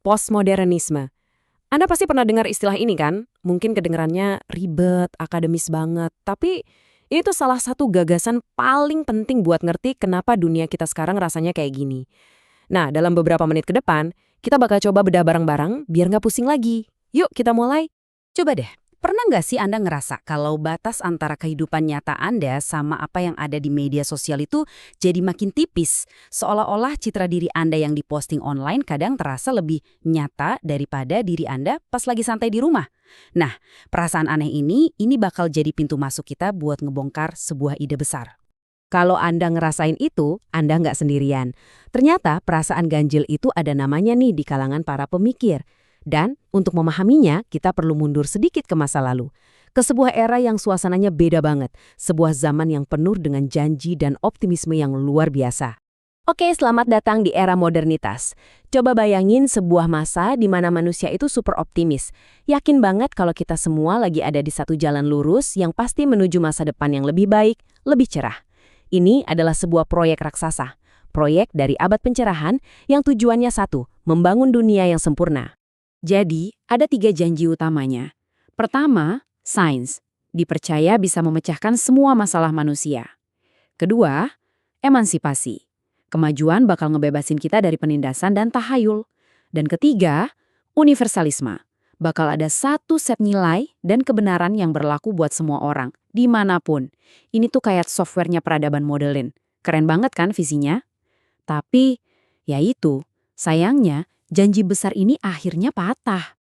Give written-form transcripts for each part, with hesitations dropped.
Postmodernisme. Anda pasti pernah dengar istilah ini kan? Mungkin kedengarannya ribet, akademis banget, tapi ini tuh salah satu gagasan paling penting buat ngerti kenapa dunia kita sekarang rasanya kayak gini. Nah, dalam beberapa menit ke depan, kita bakal coba bedah bareng-bareng biar nggak pusing lagi. Yuk, kita mulai. Coba deh, pernah nggak sih Anda ngerasa kalau batas antara kehidupan nyata Anda sama apa yang ada di media sosial itu jadi makin tipis? Seolah-olah citra diri Anda yang diposting online kadang terasa lebih nyata daripada diri Anda pas lagi santai di rumah. Nah, perasaan aneh ini bakal jadi pintu masuk kita buat ngebongkar sebuah ide besar. Kalau Anda ngerasain itu, Anda nggak sendirian. Ternyata perasaan ganjil itu ada namanya nih di kalangan para pemikir. Dan untuk memahaminya, kita perlu mundur sedikit ke masa lalu. Ke sebuah era yang suasananya beda banget. Sebuah zaman yang penuh dengan janji dan optimisme yang luar biasa. Oke, selamat datang di era modernitas. Coba bayangin sebuah masa di mana manusia itu super optimis. Yakin banget kalau kita semua lagi ada di satu jalan lurus yang pasti menuju masa depan yang lebih baik, lebih cerah. Ini adalah sebuah proyek raksasa. Proyek dari abad pencerahan yang tujuannya satu, membangun dunia yang sempurna. Jadi, ada 3 janji utamanya. Pertama, sains. Dipercaya bisa memecahkan semua masalah manusia. Kedua, emansipasi. Kemajuan bakal ngebebasin kita dari penindasan dan tahayul. Dan ketiga, universalisme. Bakal ada satu set nilai dan kebenaran yang berlaku buat semua orang, dimanapun. Ini tuh kayak softwarenya peradaban modern. Keren banget kan visinya? Tapi, ya itu, sayangnya janji besar ini akhirnya patah.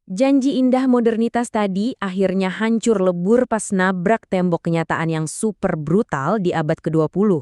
Janji indah modernitas tadi akhirnya hancur lebur pas nabrak tembok kenyataan yang super brutal di abad ke-20.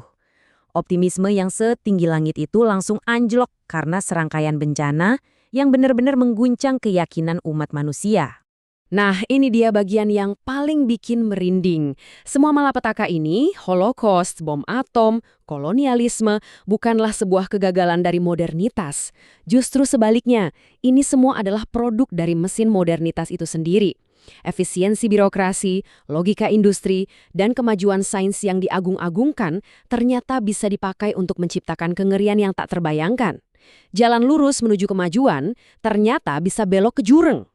Optimisme yang setinggi langit itu langsung anjlok karena serangkaian bencana yang benar-benar mengguncang keyakinan umat manusia. Nah, ini dia bagian yang paling bikin merinding. Semua malapetaka ini, Holocaust, bom atom, kolonialisme, bukanlah sebuah kegagalan dari modernitas. Justru sebaliknya, ini semua adalah produk dari mesin modernitas itu sendiri. Efisiensi birokrasi, logika industri, dan kemajuan sains yang diagung-agungkan ternyata bisa dipakai untuk menciptakan kengerian yang tak terbayangkan. Jalan lurus menuju kemajuan ternyata bisa belok ke jurang.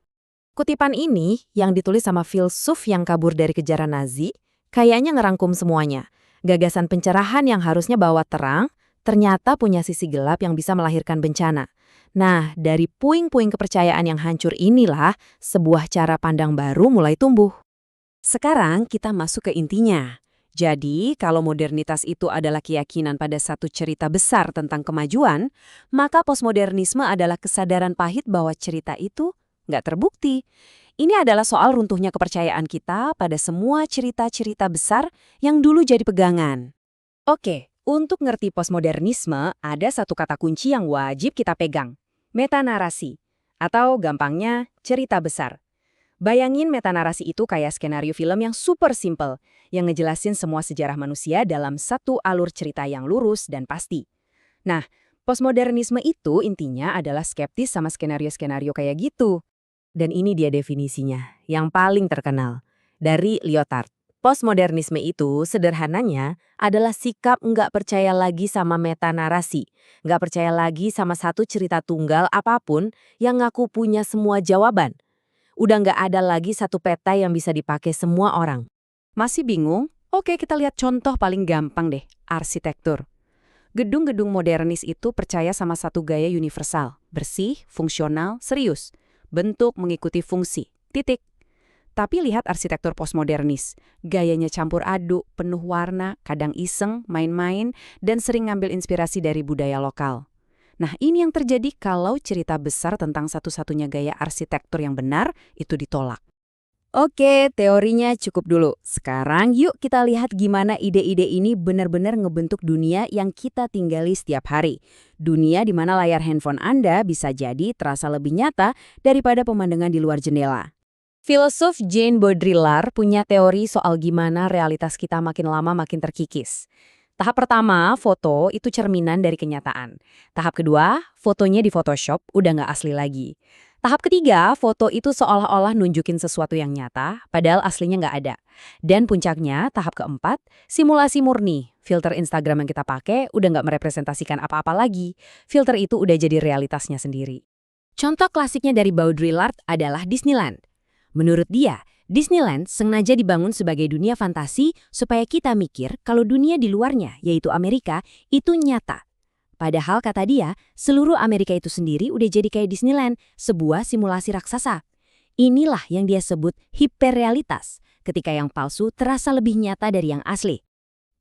Kutipan ini yang ditulis sama filsuf yang kabur dari kejaran Nazi, kayaknya ngerangkum semuanya. Gagasan pencerahan yang harusnya bawa terang, ternyata punya sisi gelap yang bisa melahirkan bencana. Nah, dari puing-puing kepercayaan yang hancur inilah sebuah cara pandang baru mulai tumbuh. Sekarang kita masuk ke intinya. Jadi, kalau modernitas itu adalah keyakinan pada satu cerita besar tentang kemajuan, maka postmodernisme adalah kesadaran pahit bahwa cerita itu nggak terbukti. Ini adalah soal runtuhnya kepercayaan kita pada semua cerita-cerita besar yang dulu jadi pegangan. Oke, untuk ngerti postmodernisme, ada satu kata kunci yang wajib kita pegang. Metanarasi, atau gampangnya cerita besar. Bayangin metanarasi itu kayak skenario film yang super simple, yang ngejelasin semua sejarah manusia dalam satu alur cerita yang lurus dan pasti. Nah, postmodernisme itu intinya adalah skeptis sama skenario-skenario kayak gitu. Dan ini dia definisinya, yang paling terkenal. Dari Lyotard. Postmodernisme itu sederhananya adalah sikap nggak percaya lagi sama metanarasi, nggak percaya lagi sama satu cerita tunggal apapun yang ngaku punya semua jawaban. Udah nggak ada lagi satu peta yang bisa dipakai semua orang. Masih bingung? Oke, kita lihat contoh paling gampang deh, arsitektur. Gedung-gedung modernis itu percaya sama satu gaya universal, bersih, fungsional, serius. Bentuk mengikuti fungsi, titik. Tapi lihat arsitektur postmodernis, gayanya campur aduk, penuh warna, kadang iseng, main-main, dan sering ngambil inspirasi dari budaya lokal. Nah, ini yang terjadi kalau cerita besar tentang satu-satunya gaya arsitektur yang benar itu ditolak. Oke, teorinya cukup dulu. Sekarang yuk kita lihat gimana ide-ide ini benar-benar ngebentuk dunia yang kita tinggali setiap hari. Dunia di mana layar handphone Anda bisa jadi terasa lebih nyata daripada pemandangan di luar jendela. Filosof Jean Baudrillard punya teori soal gimana realitas kita makin lama makin terkikis. Tahap pertama, foto itu cerminan dari kenyataan. Tahap kedua, fotonya di Photoshop udah nggak asli lagi. Tahap ketiga, foto itu seolah-olah nunjukin sesuatu yang nyata, padahal aslinya nggak ada. Dan puncaknya, tahap keempat, simulasi murni. Filter Instagram yang kita pakai udah nggak merepresentasikan apa-apa lagi. Filter itu udah jadi realitasnya sendiri. Contoh klasiknya dari Baudrillard adalah Disneyland. Menurut dia, Disneyland sengaja dibangun sebagai dunia fantasi supaya kita mikir kalau dunia di luarnya, yaitu Amerika, itu nyata. Padahal kata dia, seluruh Amerika itu sendiri udah jadi kayak Disneyland, sebuah simulasi raksasa. Inilah yang dia sebut hiperrealitas, ketika yang palsu terasa lebih nyata dari yang asli.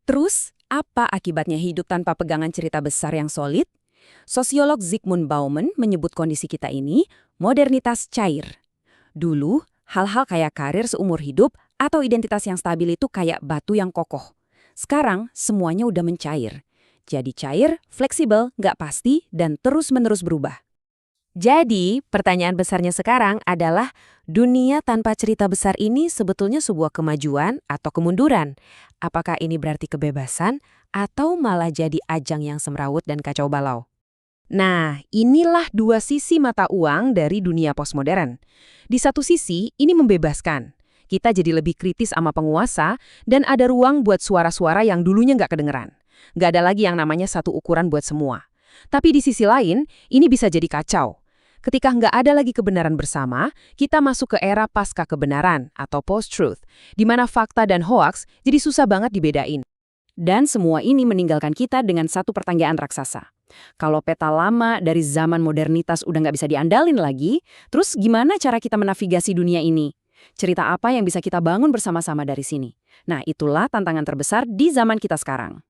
Terus, apa akibatnya hidup tanpa pegangan cerita besar yang solid? Sosiolog Zygmunt Bauman menyebut kondisi kita ini modernitas cair. Dulu, hal-hal kayak karir seumur hidup atau identitas yang stabil itu kayak batu yang kokoh. Sekarang, semuanya udah mencair. Jadi cair, fleksibel, nggak pasti, dan terus-menerus berubah. Jadi, pertanyaan besarnya sekarang adalah, dunia tanpa cerita besar ini sebetulnya sebuah kemajuan atau kemunduran? Apakah ini berarti kebebasan atau malah jadi ajang yang semrawut dan kacau balau? Nah, inilah dua sisi mata uang dari dunia postmodern. Di satu sisi, ini membebaskan. Kita jadi lebih kritis sama penguasa, dan ada ruang buat suara-suara yang dulunya nggak kedengeran. Nggak ada lagi yang namanya satu ukuran buat semua. Tapi di sisi lain, ini bisa jadi kacau. Ketika nggak ada lagi kebenaran bersama, kita masuk ke era pasca kebenaran atau post-truth, di mana fakta dan hoaks jadi susah banget dibedain. Dan semua ini meninggalkan kita dengan satu pertanyaan raksasa. Kalau peta lama dari zaman modernitas udah nggak bisa diandalin lagi, terus gimana cara kita menavigasi dunia ini? Cerita apa yang bisa kita bangun bersama-sama dari sini? Nah, itulah tantangan terbesar di zaman kita sekarang.